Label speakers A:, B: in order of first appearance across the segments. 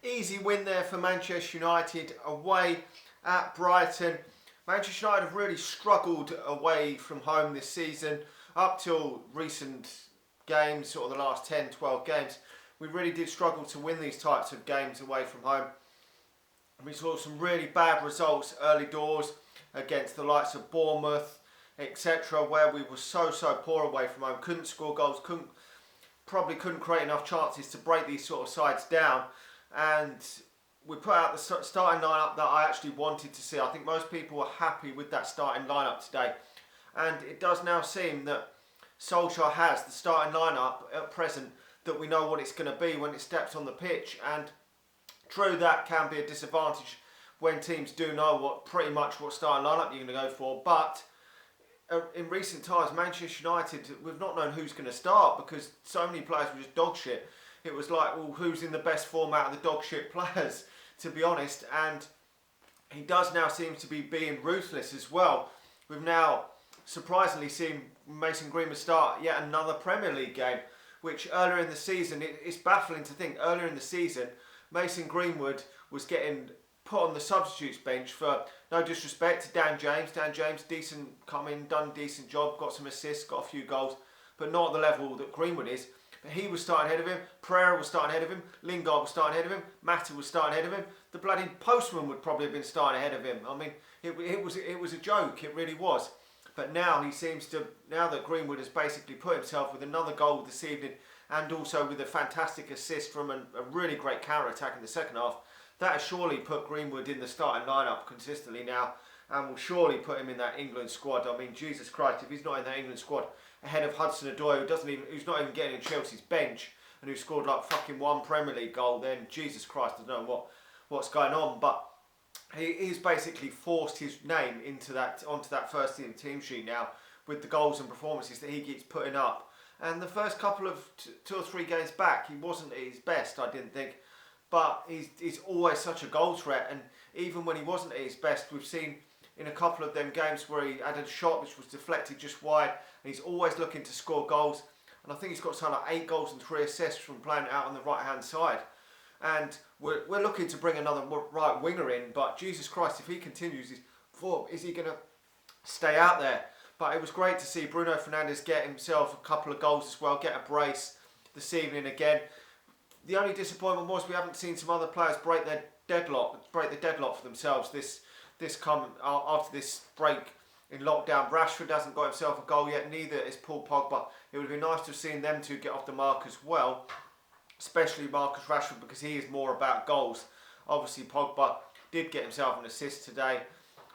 A: Easy win there for Manchester United away at Brighton. Manchester United have really struggled away from home this season. Up till recent games, sort of the last 10, 12 games, we really did struggle to win these types of games away from home. We saw some really bad results early doors against the likes of Bournemouth, etc., where we were so poor away from home, couldn't score goals, probably couldn't create enough chances to break these sort of sides down. And we put out the starting lineup that I actually wanted to see. I think most people were happy with that starting lineup today. And it does now seem that Solskjaer has the starting lineup at present that we know what it's going to be when it steps on the pitch. And true, that can be a disadvantage when teams do know pretty much what starting lineup you're going to go for. But in recent times, Manchester United, we've not known who's going to start because so many players were just dog shit. It was like, well, who's in the best form out of the dog shit players, to be honest. And he does now seem to be being ruthless as well. We've now surprisingly seen Mason Greenwood start yet another Premier League game, which earlier in the season, it's baffling to think, earlier in the season, Mason Greenwood was getting put on the substitutes bench for, no disrespect to Dan James. Dan James, decent, come in, done a decent job, got some assists, got a few goals, but not at the level that Greenwood is. But he was starting ahead of him, Pereira was starting ahead of him, Lingard was starting ahead of him, Mata was starting ahead of him, the bloody postman would probably have been starting ahead of him. I mean, it was a joke, it really was. But now he seems to, now that Greenwood has basically put himself with another goal this evening and also with a fantastic assist from a really great counter-attack in the second half, that has surely put Greenwood in the starting lineup consistently now and will surely put him in that England squad. I mean, Jesus Christ, if he's not in that England squad ahead of Hudson-Odoi, who's not even getting in Chelsea's bench and who scored like fucking one Premier League goal, then Jesus Christ, I don't know what's going on. But he's basically forced his name onto that first team sheet now with the goals and performances that he keeps putting up. And the first couple of two or three games back, he wasn't at his best, I didn't think. But he's always such a goal threat, and even when he wasn't at his best, we've seen in a couple of them games where he had a shot which was deflected just wide, and he's always looking to score goals. And I think he's got something like 8 goals and 3 assists from playing out on the right hand side. And we're looking to bring another right winger in, but Jesus Christ, if he continues his form, is he going to stay out there? But it was great to see Bruno Fernandes get himself a couple of goals as well, get a brace this evening again. The only disappointment was we haven't seen some other players break the deadlock for themselves this come after this break in lockdown. Rashford hasn't got himself a goal yet, neither is Paul Pogba. It would have been nice to have seen them two get off the mark as well, especially Marcus Rashford, because he is more about goals. Obviously Pogba did get himself an assist today,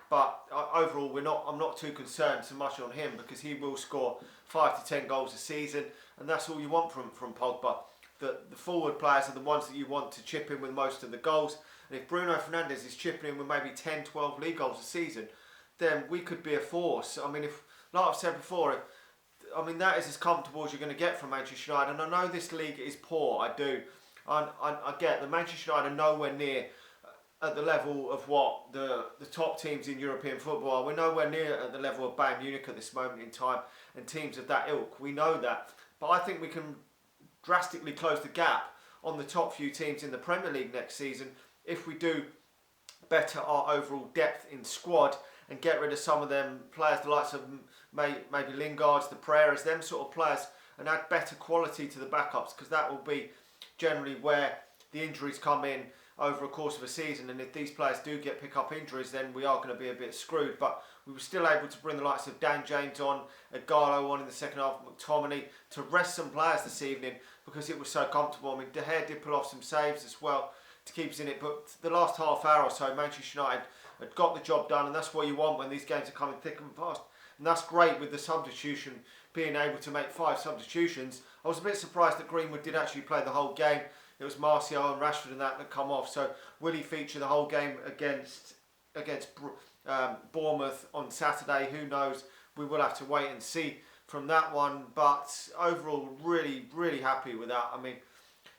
A: but overall I'm not too concerned so much on him because he will score 5 to 10 goals a season, and that's all you want from Pogba. The forward players are the ones that you want to chip in with most of the goals. And if Bruno Fernandes is chipping in with maybe 10, 12 league goals a season, then we could be a force. I mean, like I've said before, that is as comfortable as you're going to get from Manchester United. And I know this league is poor, I do. I get that Manchester United are nowhere near at the level of what the top teams in European football are. We're nowhere near at the level of Bayern Munich at this moment in time and teams of that ilk. We know that. But I think we can drastically close the gap on the top few teams in the Premier League next season if we do better our overall depth in squad and get rid of some of them players, the likes of maybe Lingard's, the Pereiras, them sort of players, and add better quality to the backups, because that will be generally where the injuries come in over a course of a season. And if these players do pick up injuries, then we are going to be a bit screwed. But we were still able to bring the likes of Dan James on, Igalo on in the second half, McTominay, to rest some players this evening because it was so comfortable. I mean, De Gea did pull off some saves as well to keep us in it, but the last half hour or so, Manchester United had got the job done, and that's what you want when these games are coming thick and fast. And that's great with the substitution, being able to make 5 substitutions. I was a bit surprised that Greenwood did actually play the whole game. It was Martial and Rashford and that come off. So will he feature the whole game against Bournemouth on Saturday? Who knows? We will have to wait and see from that one. But overall, really, really happy with that. I mean,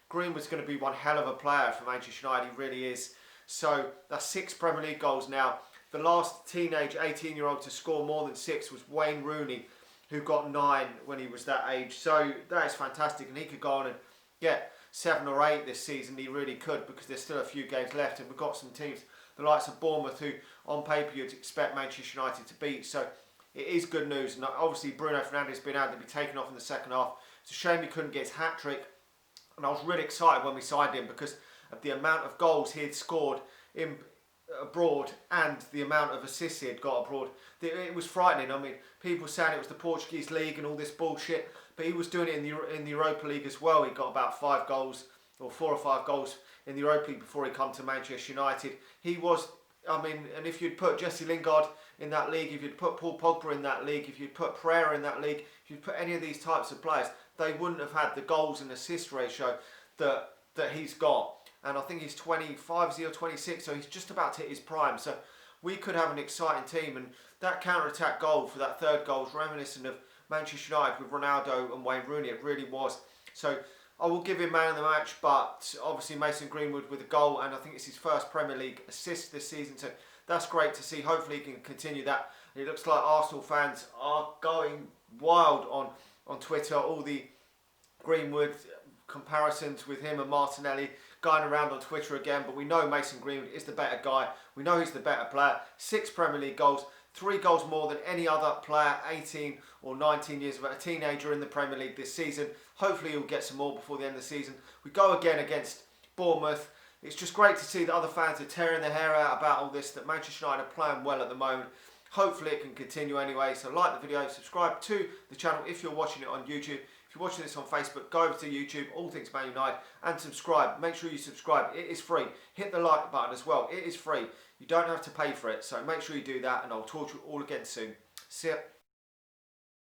A: Greenwood's going to be one hell of a player for Manchester United. He really is. So that's 6 Premier League goals now. The last teenage 18-year-old to score more than 6 was Wayne Rooney, who got 9 when he was that age. So that is fantastic, and he could go on and get 7 or 8 this season, he really could, because there's still a few games left, and we've got some teams, the likes of Bournemouth, who on paper you'd expect Manchester United to beat. So it is good news, and obviously Bruno Fernandes being able to be taken off in the second half. It's a shame he couldn't get his hat-trick, and I was really excited when we signed him because of the amount of goals he had scored in abroad and the amount of assists he had got abroad. It was frightening. I mean, people saying it was the Portuguese league and all this bullshit, but he was doing it in the Europa League as well. He got about 5 goals, or 4 or 5 goals in the Europa League before he come to Manchester United. He was, I mean, and if you'd put Jesse Lingard in that league, if you'd put Paul Pogba in that league, if you'd put Pereira in that league, if you'd put any of these types of players, they wouldn't have had the goals and assist ratio that he's got. And I think he's 25, 26, so he's just about to hit his prime. So we could have an exciting team, and that counter-attack goal for that third goal is reminiscent of Manchester United with Ronaldo and Wayne Rooney. It really was. So I will give him man of the match, but obviously Mason Greenwood with a goal, and I think it's his first Premier League assist this season, so that's great to see. Hopefully he can continue that. And it looks like Arsenal fans are going wild on Twitter. All the Greenwood comparisons with him and Martinelli going around on Twitter again, but we know Mason Greenwood is the better guy. We know he's the better player. 6 Premier League goals, 3 goals more than any other player, 18 or 19 years of a teenager in the Premier League this season. Hopefully he'll get some more before the end of the season. We go again against Bournemouth. It's just great to see that other fans are tearing their hair out about all this, that Manchester United are playing well at the moment. Hopefully it can continue anyway. So like the video, subscribe to the channel if you're watching it on YouTube. If you're watching this on Facebook, go over to YouTube, All Things Man United, and subscribe. Make sure you subscribe. It is free. Hit the like button as well. It is free. You don't have to pay for it. So make sure you do that, and I'll talk to you all again soon. See ya.